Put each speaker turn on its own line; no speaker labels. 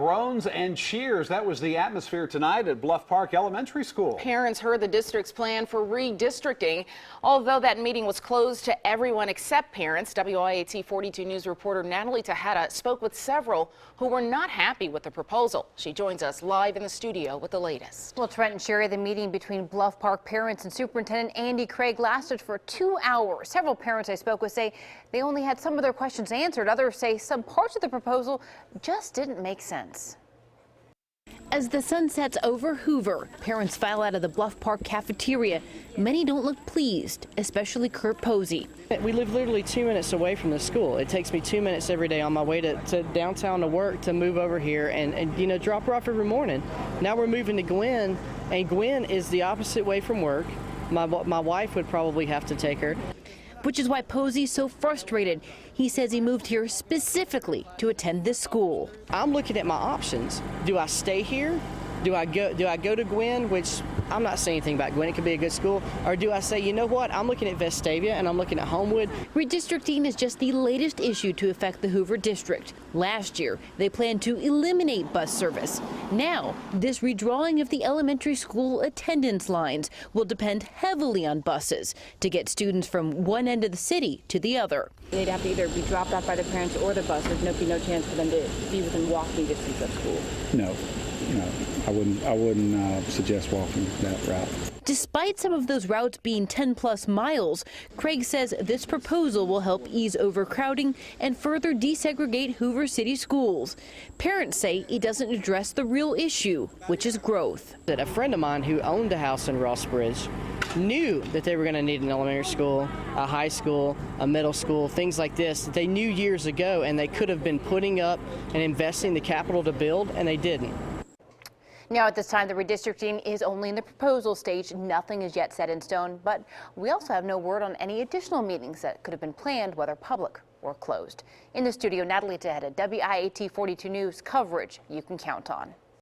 Groans and cheers. That was the atmosphere tonight at Bluff Park Elementary School.
Parents heard the district's plan for redistricting. Although that meeting was closed to everyone except parents, WIAT 42 News reporter Natalie Tejada spoke with several who were not happy with the proposal. She joins us live in the studio with the latest.
Well, Trent and Sherry, the meeting between Bluff Park parents and Superintendent Andy Craig lasted for 2 hours. Several parents I spoke with say they only had some of their questions answered. Others say some parts of the proposal just didn't make sense.
As the sun sets over Hoover, parents file out of the Bluff Park cafeteria. Many don't look pleased, especially Kurt Posey.
We live literally 2 minutes away from the school. It takes me 2 minutes every day on my way to downtown to work to move over here and you know, drop her off every morning. Now we're moving to Gwen, and Gwen is the opposite way from work. My wife would probably have to take her.
Which is why Posey's so frustrated. He says he moved here specifically to attend this school.
I'm looking at my options. Do I stay here? Do I go to Gwen, which I'm not saying anything about Gwen, it could be a good school, or do I say, you know what, I'm looking at Vestavia and I'm looking at Homewood.
Redistricting is just the latest issue to affect the Hoover district. Last year, they planned to eliminate bus service. Now, this redrawing of the elementary school attendance lines will depend heavily on buses to get students from one end of the city to the other.
They'd have to either be dropped off by the parents or the bus. There'd be no chance for them to be within walking distance of school.
No, I wouldn't suggest walking that route.
Despite some of those routes being 10+ miles, Craig says this proposal will help ease overcrowding and further desegregate Hoover City schools. Parents say it doesn't address the real issue, which is growth.
A friend of mine who owned a house in Ross Bridge knew that they were going to need an elementary school, a high school, a middle school, things like this. They knew years ago, and they could have been putting up and investing the capital to build, and they didn't.
Now, at this time, the redistricting is only in the proposal stage. Nothing is yet set in stone, but we also have no word on any additional meetings that could have been planned, whether public or closed. In the studio, Natalie Tejada, WIAT 42 News, coverage you can count on.